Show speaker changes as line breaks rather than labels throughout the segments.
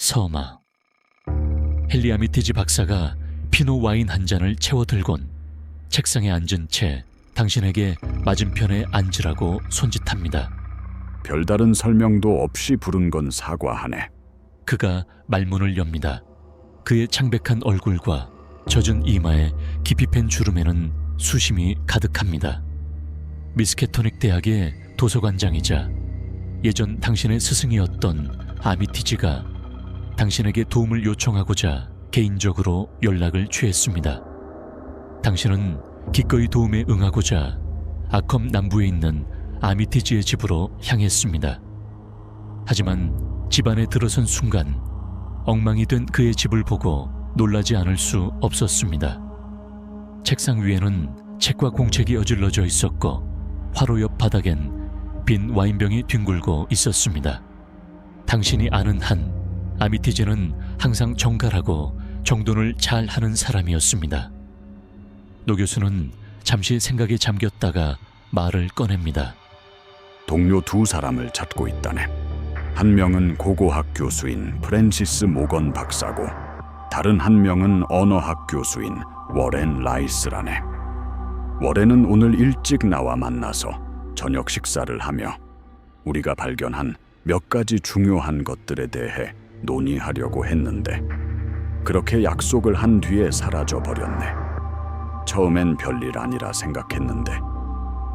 서마. 헨리 아미티지 박사가 피노 와인 한 잔을 채워 들곤 책상에 앉은 채 당신에게 맞은편에 앉으라고 손짓합니다.
별다른 설명도 없이 부른 건 사과하네.
그가 말문을 엽니다. 그의 창백한 얼굴과 젖은 이마에 깊이 팬 주름에는 수심이 가득합니다. 미스케토닉 대학의 도서관장이자 예전 당신의 스승이었던 아미티지가 당신에게 도움을 요청하고자 개인적으로 연락을 취했습니다. 당신은 기꺼이 도움에 응하고자 아컴 남부에 있는 아미티지의 집으로 향했습니다. 하지만 집 안에 들어선 순간 엉망이 된 그의 집을 보고 놀라지 않을 수 없었습니다. 책상 위에는 책과 공책이 어질러져 있었고 화로 옆 바닥엔 빈 와인병이 뒹굴고 있었습니다. 당신이 아는 한 아미티지는 항상 정갈하고 정돈을 잘 하는 사람이었습니다. 노 교수는 잠시 생각에 잠겼다가 말을 꺼냅니다.
동료 두 사람을 찾고 있다네. 한 명은 고고학 교수인 프랜시스 모건 박사고 다른 한 명은 언어학 교수인 워렌 라이스라네. 워렌은 오늘 일찍 나와 만나서 저녁 식사를 하며 우리가 발견한 몇 가지 중요한 것들에 대해 논의하려고 했는데 그렇게 약속을 한 뒤에 사라져 버렸네. 처음엔 별일 아니라 생각했는데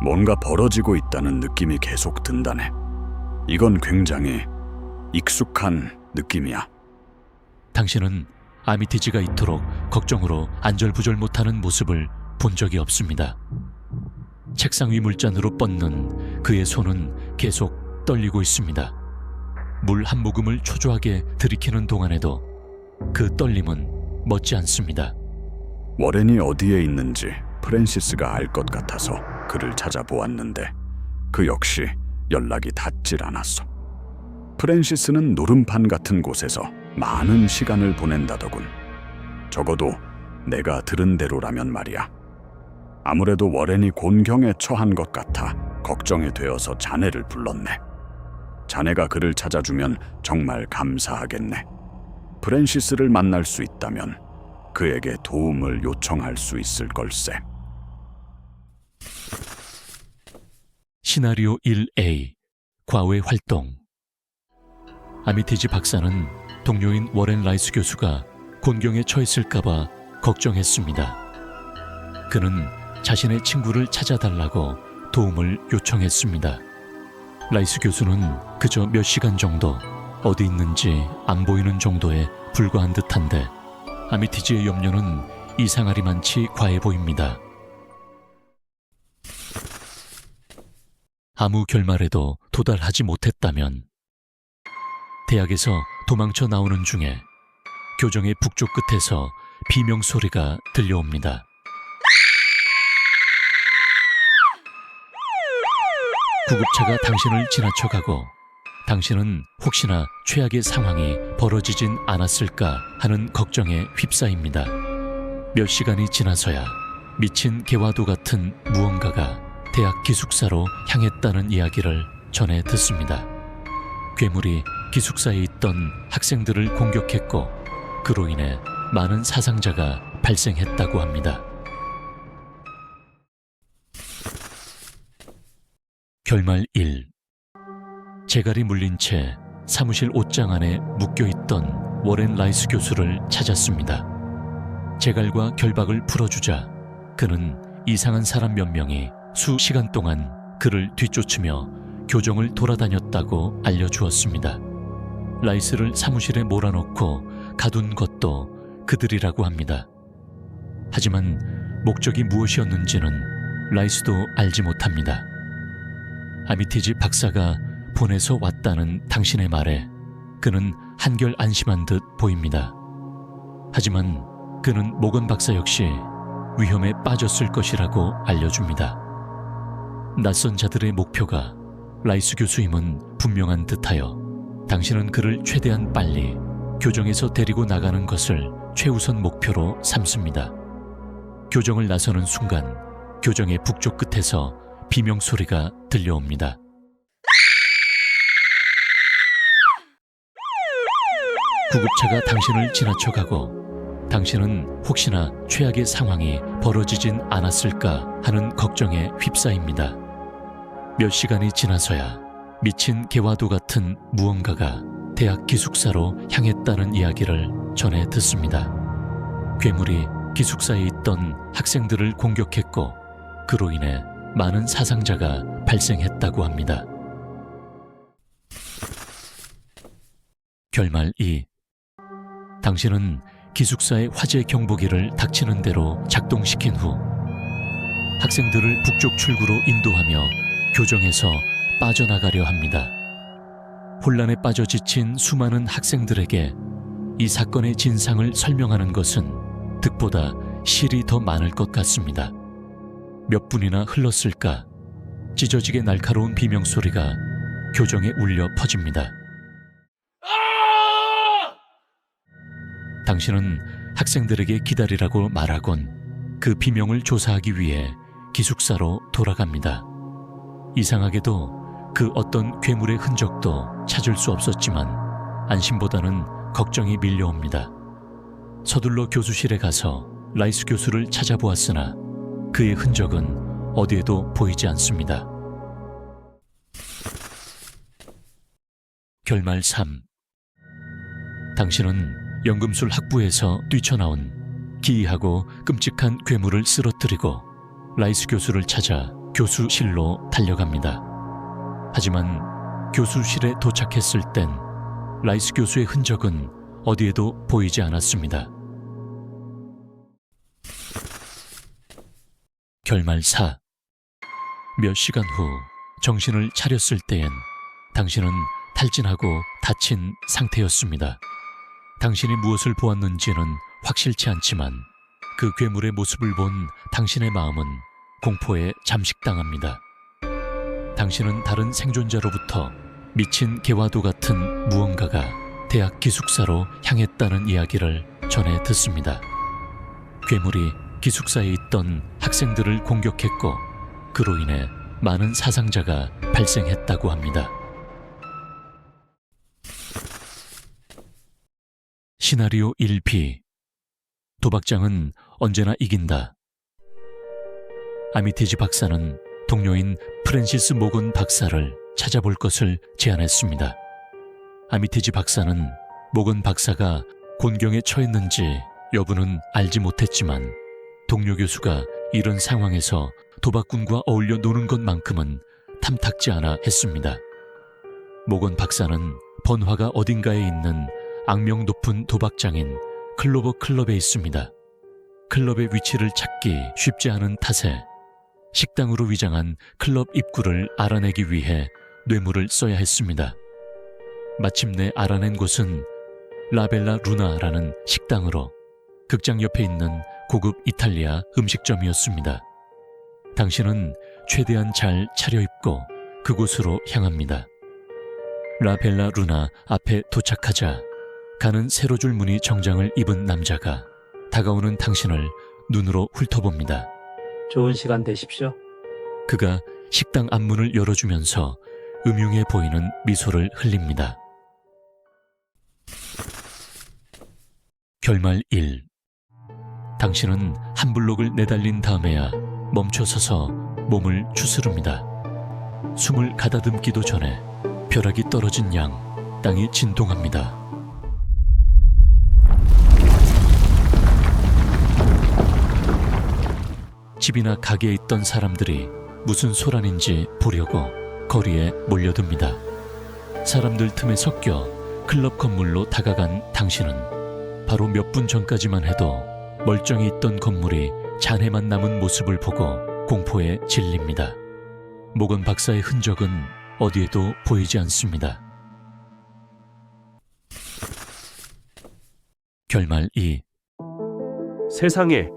뭔가 벌어지고 있다는 느낌이 계속 든다네. 이건 굉장히 익숙한 느낌이야.
당신은 아미티지가 이토록 걱정으로 안절부절 못하는 모습을 본 적이 없습니다. 책상 위 물잔으로 뻗는 그의 손은 계속 떨리고 있습니다. 물 한 모금을 초조하게 들이키는 동안에도 그 떨림은 멎지 않습니다.
워렌이 어디에 있는지 프랜시스가 알 것 같아서 그를 찾아보았는데 그 역시 연락이 닿질 않았어. 프랜시스는 노름판 같은 곳에서 많은 시간을 보낸다더군. 적어도 내가 들은 대로라면 말이야. 아무래도 워렌이 곤경에 처한 것 같아 걱정이 되어서 자네를 불렀네. 자네가 그를 찾아주면 정말 감사하겠네. 프랜시스를 만날 수 있다면 그에게 도움을 요청할 수 있을 걸세.
시나리오 1A 과외 활동. 아미티지 박사는 동료인 워렌 라이스 교수가 곤경에 처했을까봐 걱정했습니다. 그는 자신의 친구를 찾아달라고 도움을 요청했습니다. 라이스 교수는 그저 몇 시간 정도 어디 있는지 안 보이는 정도에 불과한 듯한데 아미티지의 염려는 이상하리만치 과해 보입니다. 아무 결말에도 도달하지 못했다면 대학에서 도망쳐 나오는 중에 교정의 북쪽 끝에서 비명 소리가 들려옵니다. 구급차가 당신을 지나쳐가고 당신은 혹시나 최악의 상황이 벌어지진 않았을까 하는 걱정에 휩싸입니다. 몇 시간이 지나서야 미친 개와도 같은 무언가가 대학 기숙사로 향했다는 이야기를 전해 듣습니다. 괴물이 기숙사에 있던 학생들을 공격했고 그로 인해 많은 사상자가 발생했다고 합니다. 결말 1. 재갈이 물린 채 사무실 옷장 안에 묶여있던 워렌 라이스 교수를 찾았습니다. 재갈과 결박을 풀어주자 그는 이상한 사람 몇 명이 수시간 동안 그를 뒤쫓으며 교정을 돌아다녔다고 알려주었습니다. 라이스를 사무실에 몰아넣고 가둔 것도 그들이라고 합니다. 하지만 목적이 무엇이었는지는 라이스도 알지 못합니다. 아미티지 박사가 보내서 왔다는 당신의 말에 그는 한결 안심한 듯 보입니다. 하지만 그는 모건 박사 역시 위험에 빠졌을 것이라고 알려줍니다. 낯선 자들의 목표가 라이스 교수임은 분명한 듯하여 당신은 그를 최대한 빨리 교정에서 데리고 나가는 것을 최우선 목표로 삼습니다. 교정을 나서는 순간 교정의 북쪽 끝에서 비명 소리가 들려옵니다. 구급차가 당신을 지나쳐가고 당신은 혹시나 최악의 상황이 벌어지진 않았을까 하는 걱정에 휩싸입니다. 몇 시간이 지나서야 미친 개와도 같은 무언가가 대학 기숙사로 향했다는 이야기를 전해 듣습니다. 괴물이 기숙사에 있던 학생들을 공격했고 그로 인해 많은 사상자가 발생했다고 합니다. 결말 2. 당신은 기숙사의 화재 경보기를 닥치는 대로 작동시킨 후 학생들을 북쪽 출구로 인도하며 교정에서 빠져나가려 합니다. 혼란에 빠져 지친 수많은 학생들에게 이 사건의 진상을 설명하는 것은 득보다 실이 더 많을 것 같습니다. 몇 분이나 흘렀을까 찢어지게 날카로운 비명소리가 교정에 울려 퍼집니다. 당신은 학생들에게 기다리라고 말하곤 그 비명을 조사하기 위해 기숙사로 돌아갑니다. 이상하게도 그 어떤 괴물의 흔적도 찾을 수 없었지만 안심보다는 걱정이 밀려옵니다. 서둘러 교수실에 가서 라이스 교수를 찾아보았으나 그의 흔적은 어디에도 보이지 않습니다. 결말 3. 당신은 연금술 학부에서 뛰쳐나온 기이하고 끔찍한 괴물을 쓰러뜨리고 라이스 교수를 찾아 교수실로 달려갑니다. 하지만 교수실에 도착했을 땐 라이스 교수의 흔적은 어디에도 보이지 않았습니다. 결말 4. 몇 시간 후 정신을 차렸을 때엔 당신은 탈진하고 다친 상태였습니다. 당신이 무엇을 보았는지는 확실치 않지만 그 괴물의 모습을 본 당신의 마음은 공포에 잠식당합니다. 당신은 다른 생존자로부터 미친 개와도 같은 무언가가 대학 기숙사로 향했다는 이야기를 전해 듣습니다. 괴물이 기숙사에 있던 학생들을 공격했고 그로 인해 많은 사상자가 발생했다고 합니다. 시나리오 1B. 도박장은 언제나 이긴다. 아미티지 박사는 동료인 프랜시스 모건 박사를 찾아볼 것을 제안했습니다. 아미티지 박사는 모건 박사가 곤경에 처했는지 여부는 알지 못했지만 동료 교수가 이런 상황에서 도박꾼과 어울려 노는 것만큼은 탐탁지 않아 했습니다. 모건 박사는 번화가 어딘가에 있는 악명 높은 도박장인 클로버 클럽에 있습니다. 클럽의 위치를 찾기 쉽지 않은 탓에 식당으로 위장한 클럽 입구를 알아내기 위해 뇌물을 써야 했습니다. 마침내 알아낸 곳은 라벨라 루나라는 식당으로 극장 옆에 있는 고급 이탈리아 음식점이었습니다. 당신은 최대한 잘 차려입고 그곳으로 향합니다. 라벨라 루나 앞에 도착하자 가는 세로줄 무늬 정장을 입은 남자가 다가오는 당신을 눈으로 훑어봅니다.
좋은 시간 되십시오.
그가 식당 앞문을 열어주면서 음흉해 보이는 미소를 흘립니다. 결말 1. 당신은 한 블록을 내달린 다음에야 멈춰서서 몸을 추스릅니다. 숨을 가다듬기도 전에 벼락이 떨어진 양 땅이 진동합니다. 집이나 가게에 있던 사람들이 무슨 소란인지 보려고 거리에 몰려듭니다. 사람들 틈에 섞여 클럽 건물로 다가간 당신은 바로 몇 분 전까지만 해도 멀쩡히 있던 건물이 잔해만 남은 모습을 보고 공포에 질립니다. 모건 박사의 흔적은 어디에도 보이지 않습니다. 결말 2.
세상에,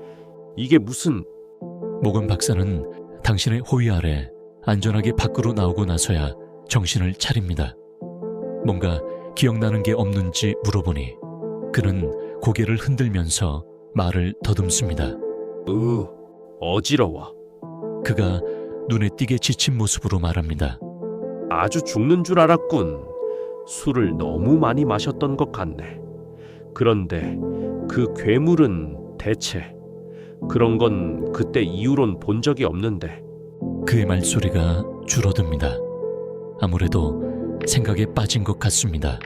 이게 무슨...
모건 박사는 당신의 호위 아래 안전하게 밖으로 나오고 나서야 정신을 차립니다. 뭔가 기억나는 게 없는지 물어보니 그는 고개를 흔들면서 말을 더듬습니다.
어지러워.
그가 눈에 띄게 지친 모습으로 말합니다.
아주 죽는 줄 알았군. 술을 너무 많이 마셨던 것 같네. 그런데 그 괴물은 대체 그런 건 그때 이후론 본 적이 없는데.
그의 말소리가 줄어듭니다. 아무래도 생각에 빠진 것 같습니다.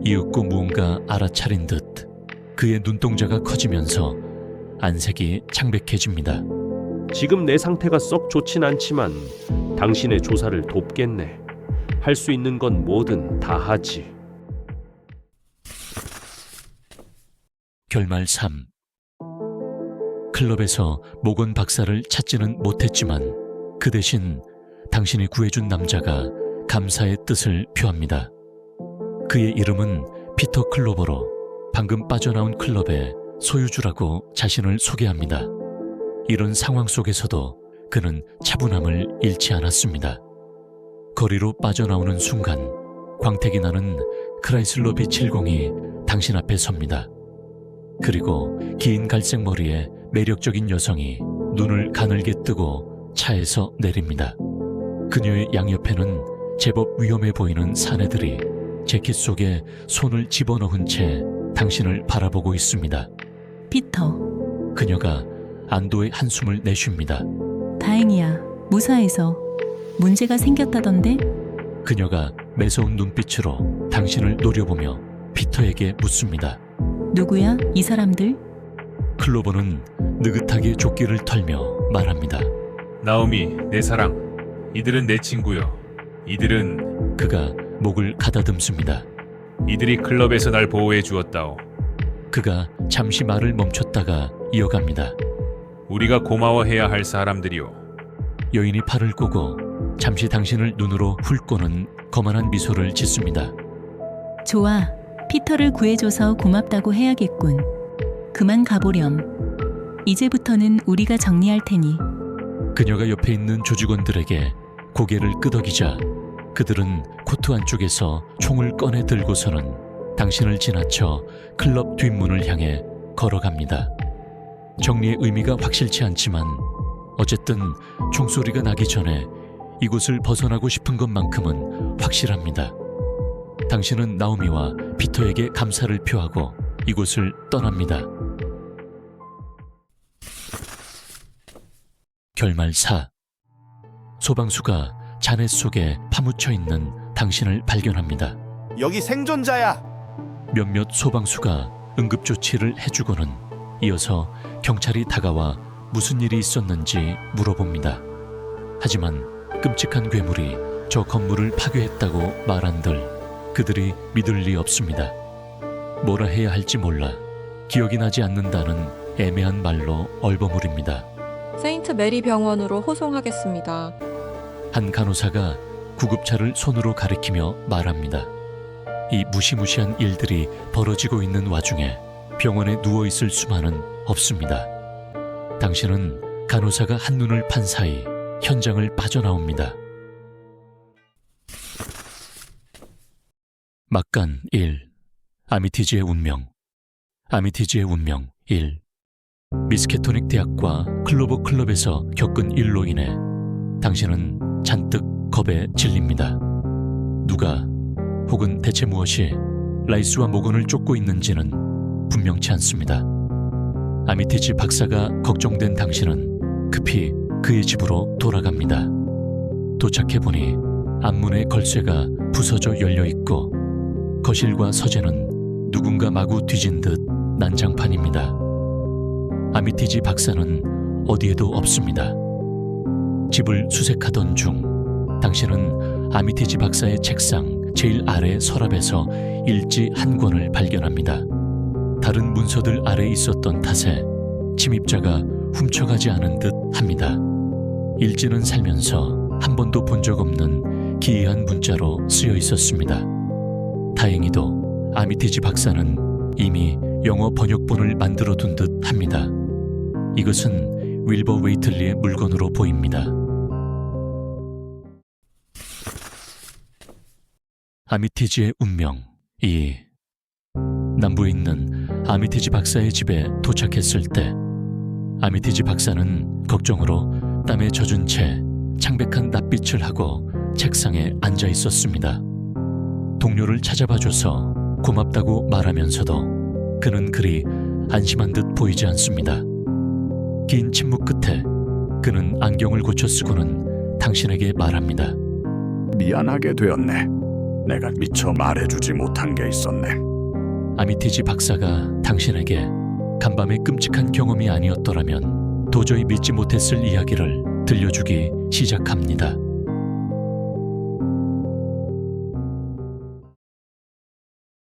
이윽고 무언가 알아차린 듯 그의 눈동자가 커지면서 안색이 창백해집니다.
지금 내 상태가 썩 좋진 않지만 당신의 조사를 돕겠네. 할 수 있는 건 뭐든 다 하지.
결말 3. 클럽에서 모건 박사를 찾지는 못했지만 그 대신 당신이 구해준 남자가 감사의 뜻을 표합니다. 그의 이름은 피터 클로버로 방금 빠져나온 클럽의 소유주라고 자신을 소개합니다. 이런 상황 속에서도 그는 차분함을 잃지 않았습니다. 거리로 빠져나오는 순간 광택이 나는 크라이슬러 B70이 당신 앞에 섭니다. 그리고 긴 갈색 머리에 매력적인 여성이 눈을 가늘게 뜨고 차에서 내립니다. 그녀의 양옆에는 제법 위험해 보이는 사내들이 재킷 속에 손을 집어넣은 채 당신을 바라보고 있습니다.
피터,
그녀가 안도의 한숨을 내쉽니다.
다행이야. 무사해서. 문제가 생겼다던데?
그녀가 매서운 눈빛으로 당신을 노려보며 피터에게 묻습니다.
누구야? 이 사람들?
클로버는 느긋하게 조끼를 털며 말합니다.
나오미, 내 사랑. 이들은 내 친구요. 이들은
그가 목을 가다듬습니다.
이들이 클럽에서 날 보호해 주었다오.
그가 잠시 말을 멈췄다가 이어갑니다.
우리가 고마워해야 할 사람들이오.
여인이 팔을 꼬고 잠시 당신을 눈으로 훑고는 거만한 미소를 짓습니다.
좋아. 피터를 구해줘서 고맙다고 해야겠군. 그만 가보렴. 이제부터는 우리가 정리할 테니.
그녀가 옆에 있는 조직원들에게 고개를 끄덕이자 그들은 코트 안쪽에서 총을 꺼내 들고서는 당신을 지나쳐 클럽 뒷문을 향해 걸어갑니다. 정리의 의미가 확실치 않지만 어쨌든 총소리가 나기 전에 이곳을 벗어나고 싶은 것만큼은 확실합니다. 당신은 나오미와 피터에게 감사를 표하고 이곳을 떠납니다. 결말 4. 소방수가 자넷 속에 파묻혀 있는 당신을 발견합니다.
여기 생존자야.
몇몇 소방수가 응급조치를 해주고는 이어서 경찰이 다가와 무슨 일이 있었는지 물어봅니다. 하지만 끔찍한 괴물이 저 건물을 파괴했다고 말한들 그들이 믿을 리 없습니다. 뭐라 해야 할지 몰라 기억이 나지 않는다는 애매한 말로 얼버무립니다.
세인트 메리 병원으로 호송하겠습니다.
한 간호사가 구급차를 손으로 가리키며 말합니다. 이 무시무시한 일들이 벌어지고 있는 와중에 병원에 누워있을 수만은 없습니다. 당신은 간호사가 한눈을 판 사이 현장을 빠져나옵니다. 막간 1. 아미티지의 운명. 아미티지의 운명 1. 미스케토닉 대학과 클로버 클럽에서 겪은 일로 인해 당신은 잔뜩 겁에 질립니다. 누가 혹은 대체 무엇이 라이스와 모건을 쫓고 있는지는 분명치 않습니다. 아미티지 박사가 걱정된 당신은 급히 그의 집으로 돌아갑니다. 도착해보니 앞문의 걸쇠가 부서져 열려있고 거실과 서재는 누군가 마구 뒤진 듯 난장판입니다. 아미티지 박사는 어디에도 없습니다. 집을 수색하던 중 당신은 아미티지 박사의 책상 제일 아래 서랍에서 일지 한 권을 발견합니다. 다른 문서들 아래 있었던 탓에 침입자가 훔쳐가지 않은 듯 합니다. 일지는 살면서 한 번도 본 적 없는 기이한 문자로 쓰여 있었습니다. 다행히도 아미티지 박사는 이미 영어 번역본을 만들어 둔 듯 합니다. 이것은 윌버 웨이틀리의 물건으로 보입니다. 아미티지의 운명 2. 남부에 있는 아미티지 박사의 집에 도착했을 때 아미티지 박사는 걱정으로 땀에 젖은 채 창백한 낯빛을 하고 책상에 앉아 있었습니다. 동료를 찾아봐줘서 고맙다고 말하면서도 그는 그리 안심한 듯 보이지 않습니다. 긴 침묵 끝에 그는 안경을 고쳐 쓰고는 당신에게 말합니다.
미안하게 되었네. 내가 미처 말해주지 못한 게 있었네.
아미티지 박사가 당신에게 간밤의 끔찍한 경험이 아니었더라면 도저히 믿지 못했을 이야기를 들려주기 시작합니다.